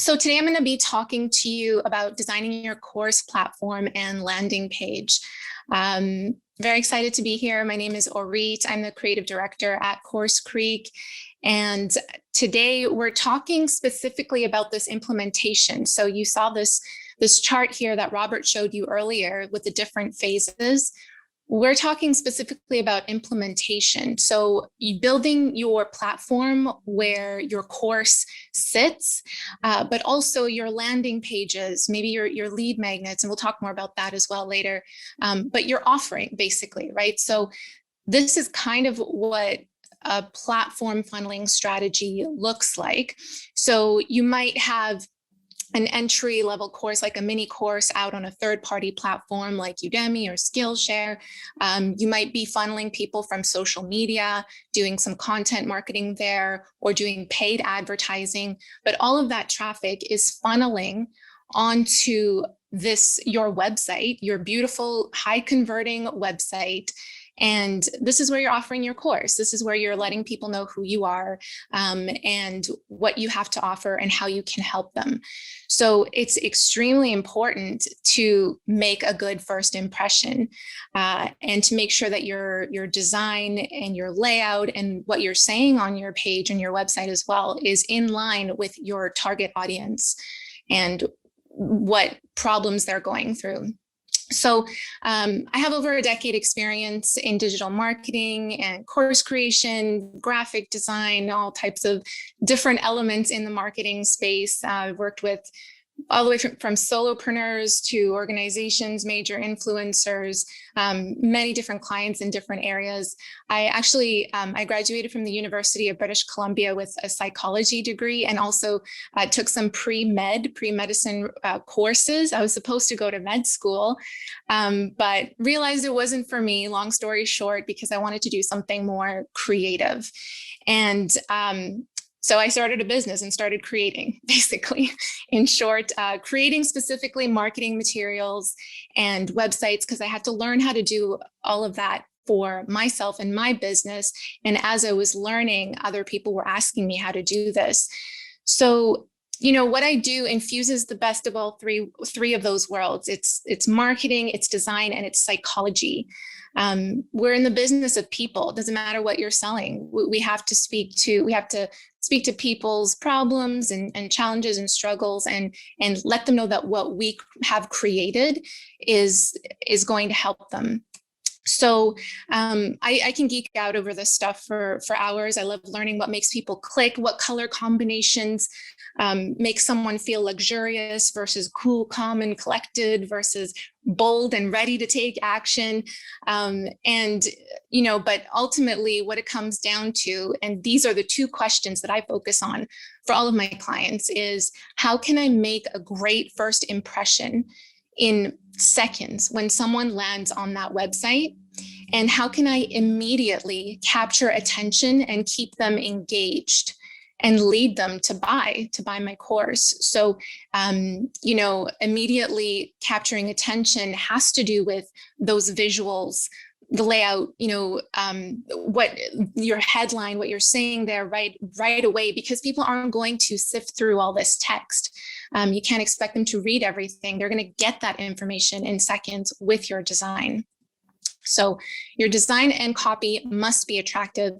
So today I'm going to be talking to you about designing your course platform and landing page. Very excited to be here. My name is Orit. I'm the creative director at CourseCREEK. And today we're talking specifically about this implementation. So you saw this chart here that Robert showed you earlier with the different phases. We're talking specifically about implementation. So building your platform where your course sits, but also your landing pages, maybe your lead magnets, and we'll talk more about that as well later, but your offering basically, right? So this is kind of what a platform funneling strategy looks like. So you might have an entry-level course, like a mini course out on a third-party platform like Udemy or Skillshare. You might be funneling people from social media, doing some content marketing there, or doing paid advertising. But all of that traffic is funneling onto your website, your beautiful, high-converting website. And this is where you're offering your course. This is where you're letting people know who you are and what you have to offer and how you can help them. So it's extremely important to make a good first impression and to make sure that your design and your layout and what you're saying on your page and your website as well is in line with your target audience and what problems they're going through. So I have over a decade experience in digital marketing and course creation, graphic design, all types of different elements in the marketing space. I've worked with all the way from solopreneurs to organizations, major influencers, many different clients in different areas. I actually, I graduated from the University of British Columbia with a psychology degree and also took some pre-medicine courses. I was supposed to go to med school, but realized it wasn't for me, long story short, because I wanted to do something more creative. And so I started a business and started creating, basically, in short, creating specifically marketing materials and websites, because I had to learn how to do all of that for myself and my business. And as I was learning, other people were asking me how to do this. So, you know, what I do infuses the best of all three of those worlds. It's marketing, it's design, and it's psychology. We're in the business of people. It doesn't matter what you're selling. We have to speak to people's problems and challenges and struggles and let them know that what we have created is going to help them. So I can geek out over this stuff for hours. I love learning what makes people click, what color combinations make someone feel luxurious versus cool, calm, and collected versus bold and ready to take action. And, you know, but ultimately what it comes down to, and these are the two questions that I focus on for all of my clients, is how can I make a great first impression in seconds when someone lands on that website? And how can I immediately capture attention and keep them engaged and lead them to buy my course? So, you know, immediately capturing attention has to do with those visuals, the layout, you know, what your headline, what you're saying there right away, because people aren't going to sift through all this text. You can't expect them to read everything. They're going to get that information in seconds with your design. So your design and copy must be attractive,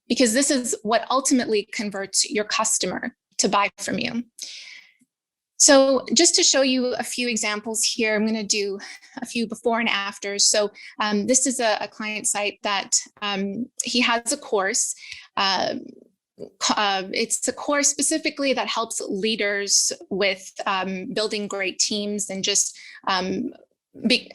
because this is what ultimately converts your customer to buy from you. So just to show you a few examples here, I'm going to do a few before and after. So this is a client site that he has a course. It's a course specifically that helps leaders with building great teams and just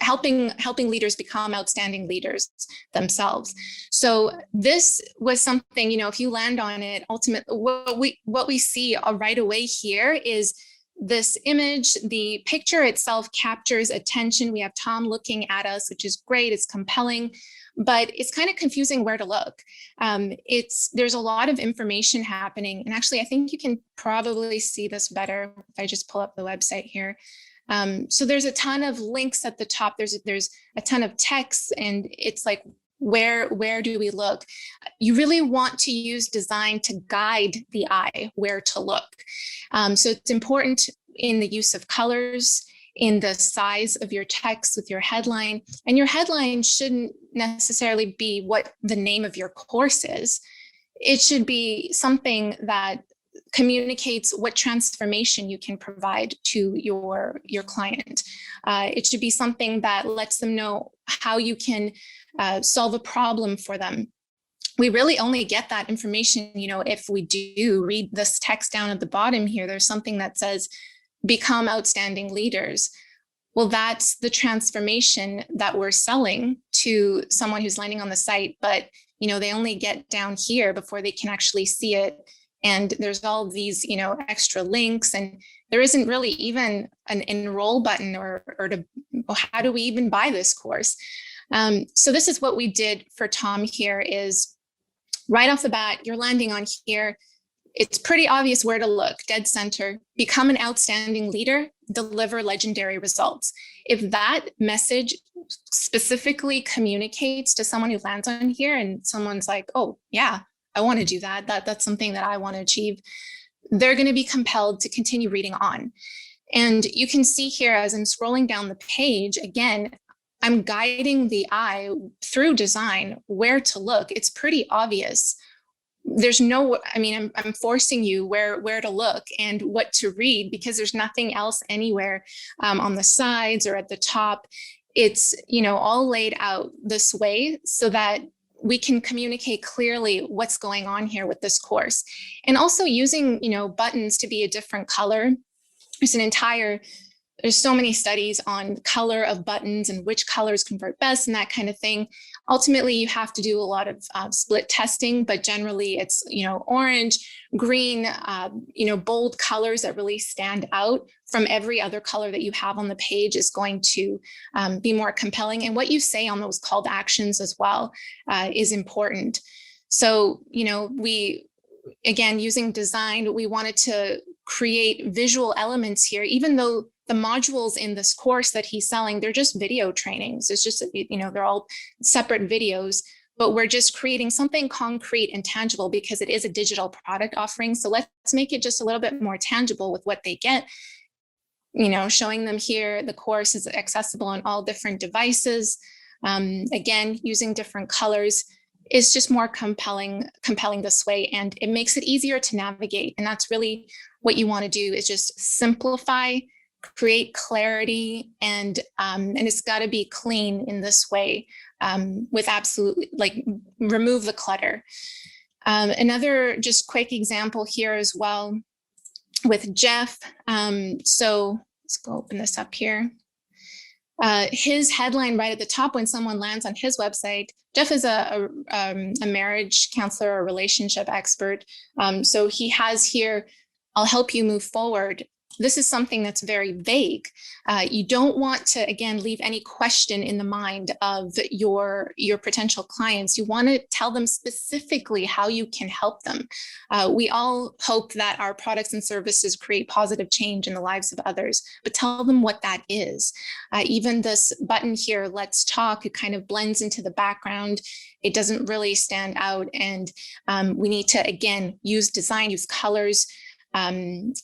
helping leaders become outstanding leaders themselves. So this was something, you know, if you land on it, ultimately what we see right away here is this image. The picture itself captures attention. We have Tom looking at us, which is great. It's compelling, but it's kind of confusing where to look. There's a lot of information happening. And actually, I think you can probably see this better if I just pull up the website here. So there's a ton of links at the top. There's a ton of text, and it's like, where do we look? You really want to use design to guide the eye where to look. So it's important in the use of colors, in the size of your text with your headline. And your headline shouldn't necessarily be what the name of your course is. It should be something that communicates what transformation you can provide to your client. It should be something that lets them know how you can solve a problem for them. We really only get that information, if we do read this text down at the bottom here. There's something that says, become outstanding leaders. Well, that's the transformation that we're selling to someone who's landing on the site, but they only get down here before they can actually see it. And there's all these, extra links, and there isn't really even an enroll button or how do we even buy this course? So this is what we did for Tom here is right off the bat, you're landing on here. It's pretty obvious where to look, dead center, become an outstanding leader, deliver legendary results. If that message specifically communicates to someone who lands on here and someone's like, oh yeah, I want to do that. That's something that I want to achieve, they're going to be compelled to continue reading on. And you can see here as I'm scrolling down the page, again, I'm guiding the eye through design where to look. It's pretty obvious. There's I'm forcing you where to look and what to read, because there's nothing else anywhere on the sides or at the top. It's, all laid out this way so that we can communicate clearly what's going on here with this course. And also using, buttons to be a different color. There's so many studies on color of buttons and which colors convert best and that kind of thing. Ultimately, you have to do a lot of split testing, but generally it's, orange, green, bold colors that really stand out from every other color that you have on the page is going to be more compelling. And what you say on those call to actions as well is important. So, again, using design, we wanted to create visual elements here, even though the modules in this course that he's selling, they're just video trainings. It's just, they're all separate videos, but we're just creating something concrete and tangible because it is a digital product offering. So let's make it just a little bit more tangible with what they get. Showing them here, the course is accessible on all different devices. Again, using different colors is just more compelling this way, and it makes it easier to navigate. And that's really what you want to do, is just simplify, create clarity, and it's got to be clean in this way, with absolutely remove the clutter. Another just quick example here as well with Jeff. So let's go open this up here. His headline right at the top when someone lands on his website, Jeff is a marriage counselor or relationship expert. So he has here, I'll help you move forward. This is something that's very vague. You don't want to, again, leave any question in the mind of your potential clients. You want to tell them specifically how you can help them. We all hope that our products and services create positive change in the lives of others, but tell them what that is. Even this button here, let's talk, it kind of blends into the background. It doesn't really stand out. And we need to, again, use design, use colors, and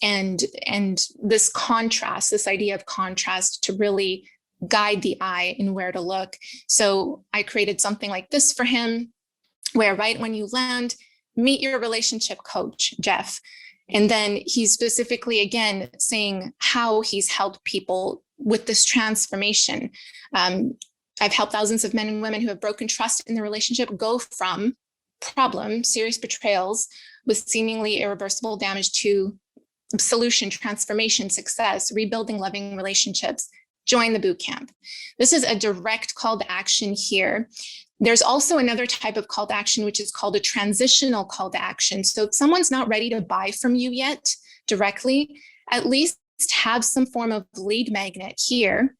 this contrast, this idea of contrast to really guide the eye in where to look. So I created something like this for him, where right when you land, meet your relationship coach, Jeff. And then he's specifically, again, saying how he's helped people with this transformation. I've helped thousands of men and women who have broken trust in their relationship go from problem, serious betrayals with seemingly irreversible damage, to solution, transformation, success, rebuilding loving relationships. Join the boot camp. This is a direct call to action here. There's also another type of call to action, which is called a transitional call to action. So if someone's not ready to buy from you yet directly, at least have some form of lead magnet here,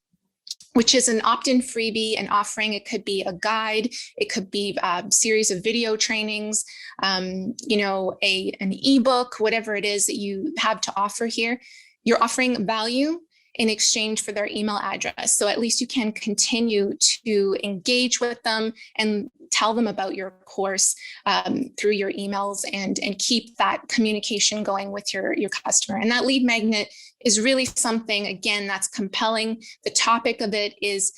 which is an opt-in freebie, an offering. It could be a guide. It could be a series of video trainings, an ebook, whatever it is that you have to offer here. You're offering value, in exchange for their email address. So at least you can continue to engage with them and tell them about your course through your emails and keep that communication going with your customer. And that lead magnet is really something, again, that's compelling. The topic of it is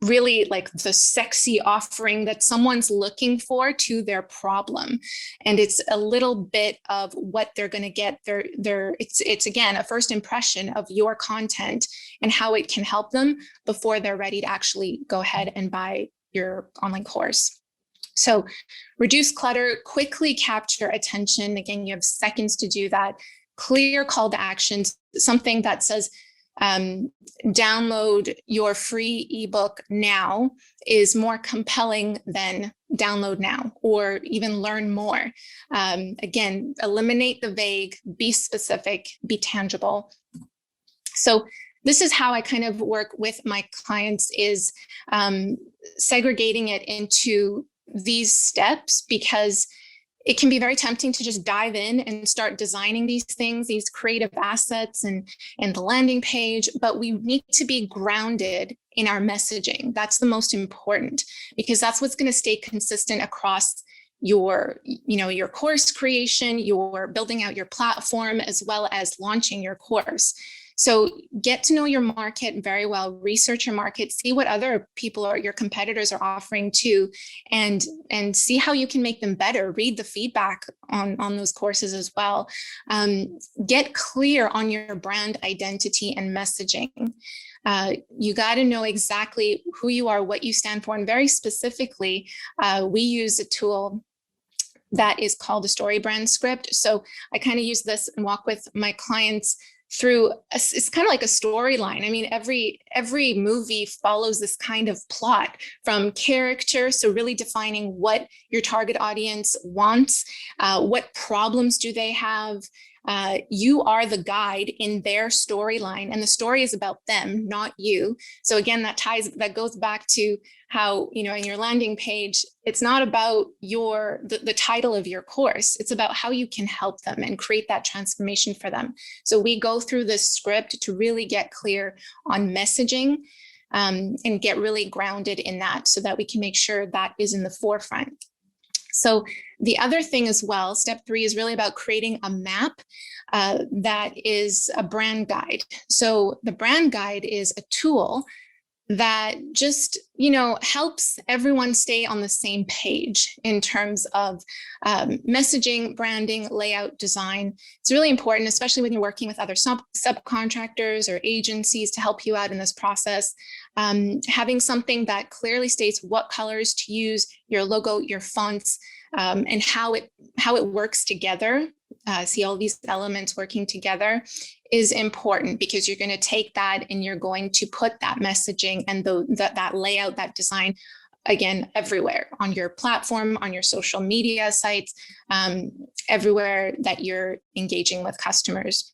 really like the sexy offering that someone's looking for to their problem. And it's a little bit of what they're going to get. It's again, a first impression of your content and how it can help them before they're ready to actually go ahead and buy your online course. So reduce clutter, quickly capture attention. Again, you have seconds to do that. Clear call to actions, something that says, download your free ebook now is more compelling than download now or even learn more. Again, eliminate the vague, be specific, be tangible. So this is how I kind of work with my clients, is segregating it into these steps, because it can be very tempting to just dive in and start designing these things, these creative assets and the landing page, but we need to be grounded in our messaging. That's the most important, because that's what's going to stay consistent across your course creation, your building out your platform, as well as launching your course. So get to know your market very well, research your market, see what other people or your competitors are offering too, and see how you can make them better. Read the feedback on those courses as well. Get clear on your brand identity and messaging. You got to know exactly who you are, what you stand for, and very specifically, we use a tool that is called a STORYBRAND script. So I kind of use this and walk with my clients through it's kind of like a storyline. I mean, every movie follows this kind of plot from character. So really defining what your target audience wants, what problems do they have. You are the guide in their storyline, and the story is about them, not you. So again, that goes back to how, in your landing page, it's not about the title of your course. It's about how you can help them and create that transformation for them. So we go through this script to really get clear on messaging and get really grounded in that, so that we can make sure that is in the forefront. So the other thing as well, step 3 is really about creating a map that is a brand guide. So the brand guide is a tool that just, helps everyone stay on the same page in terms of messaging, branding, layout, design. It's really important, especially when you're working with other subcontractors or agencies to help you out in this process. Having something that clearly states what colors to use, your logo, your fonts, and how it works together. See all these elements working together is important, because you're going to take that and you're going to put that messaging and that layout, that design, again, everywhere on your platform, on your social media sites, everywhere that you're engaging with customers.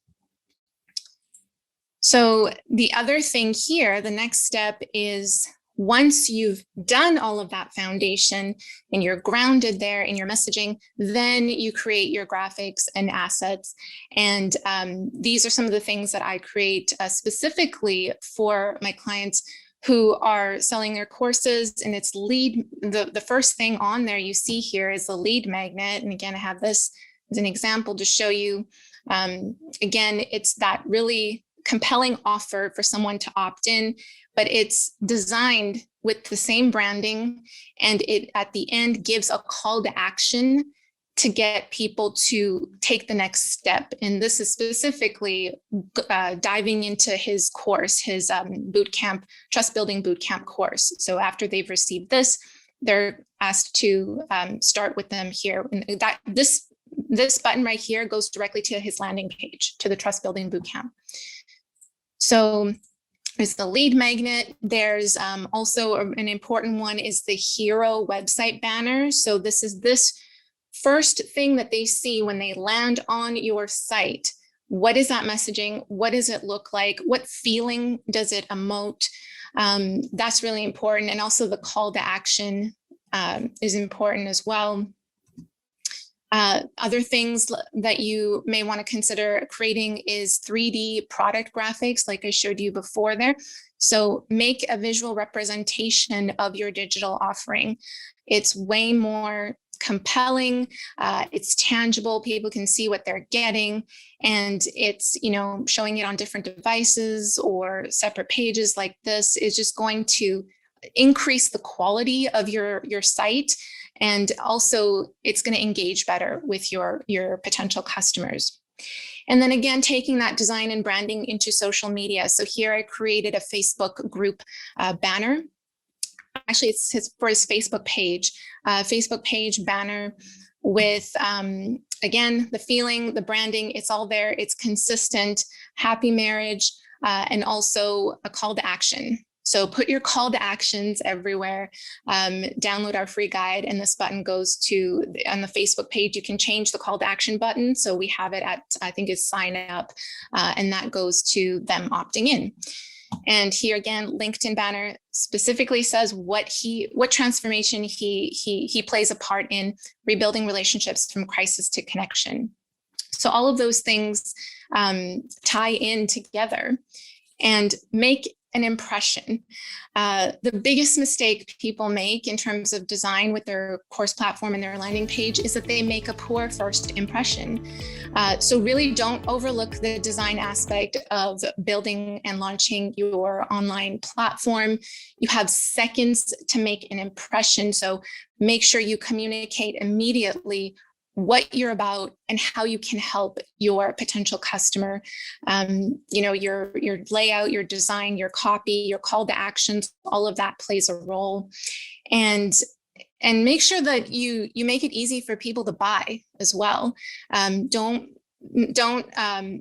So the other thing here, the next step is, once you've done all of that foundation and you're grounded there in your messaging, then you create your graphics and assets. And these are some of the things that I create specifically for my clients who are selling their courses. And it's the first thing on there you see here is the lead magnet. And again, I have this as an example to show you. Again, it's that really compelling offer for someone to opt in, but it's designed with the same branding, and it at the end gives a call to action to get people to take the next step. And this is specifically diving into his course, his bootcamp, trust building bootcamp course. So after they've received this, they're asked to start with them here. And this button right here goes directly to his landing page, to the trust building bootcamp. So there's the lead magnet. There's also an important one is the hero website banner. So this is this first thing that they see when they land on your site. What is that messaging? What does it look like? What feeling does it emote? That's really important. And also the call to action is important as well. Other things that you may want to consider creating is 3D product graphics, like I showed you before there. So make a visual representation of your digital offering. It's way more compelling, it's tangible, people can see what they're getting, and it's, showing it on different devices or separate pages like this is just going to increase the quality of your site. And also it's going to engage better with your potential customers. And then again, taking that design and branding into social media. So here I created a Facebook group banner. Actually, it's for his Facebook page banner with, again, the feeling, the branding, it's all there. It's consistent, happy marriage, and also a call to action. So put your call to actions everywhere. Download our free guide, and this button goes to, on the Facebook page, you can change the call to action button. So we have it at, I think it's sign up, and that goes to them opting in. And here again, LinkedIn banner specifically says what transformation he plays a part in rebuilding relationships from crisis to connection. So all of those things tie in together and make an impression. The biggest mistake people make in terms of design with their course platform and their landing page is that they make a poor first impression. So really don't overlook the design aspect of building and launching your online platform. You have seconds to make an impression. So make sure you communicate immediately what you're about and how you can help your potential customer. Your layout, your design, your copy, your call to actions, all of that plays a role. And make sure that you make it easy for people to buy as well. Don't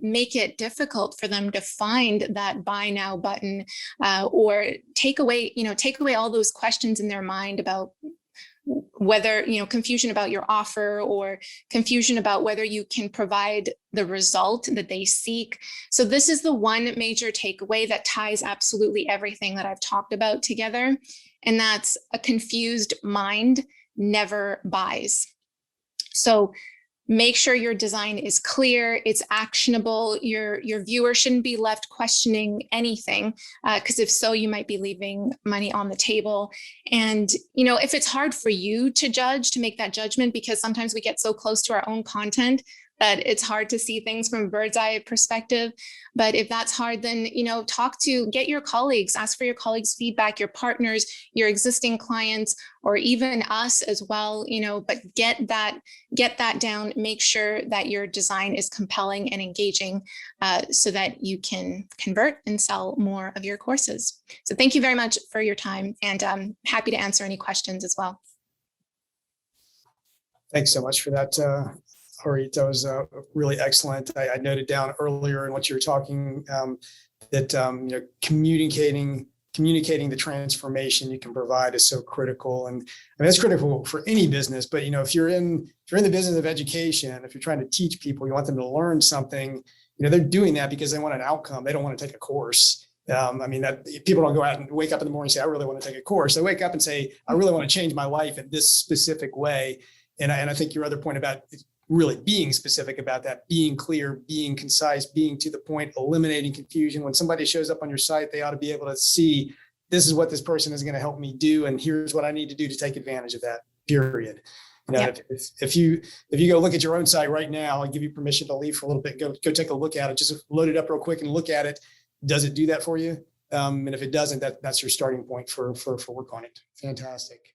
make it difficult for them to find that buy now button, or take away all those questions in their mind about whether, confusion about your offer or confusion about whether you can provide the result that they seek. So this is the one major takeaway that ties absolutely everything that I've talked about together. And that's a confused mind never buys. So make sure your design is clear, it's actionable. Your viewer shouldn't be left questioning anything, because if so, you might be leaving money on the table. And, if it's hard for you to make that judgment, because sometimes we get so close to our own content that it's hard to see things from a bird's eye perspective. But if that's hard, then, get your colleagues, ask for your colleagues' feedback, your partners, your existing clients, or even us as well, but get that down, make sure that your design is compelling and engaging, so that you can convert and sell more of your courses. So thank you very much for your time, and I'm happy to answer any questions as well. Thanks so much for that. Orit, that was really excellent. I noted down earlier in what you were talking that communicating the transformation you can provide is so critical, and that's critical for any business. But if you're in the business of education, if you're trying to teach people, you want them to learn something. They're doing that because they want an outcome. They don't want to take a course. That people don't go out and wake up in the morning and say, I really want to take a course. They wake up and say, I really want to change my life in this specific way. And I think your other point about really being specific about that, being clear, being concise, being to the point, eliminating confusion. When somebody shows up on your site, they ought to be able to see, this is what this person is going to help me do, and here's what I need to do to take advantage of that, period. If you go look at your own site right now, I'll give you permission to leave for a little bit, go take a look at it, just load it up real quick and look at it. Does it do that for you? And if it doesn't, that's your starting point for work on it. Fantastic.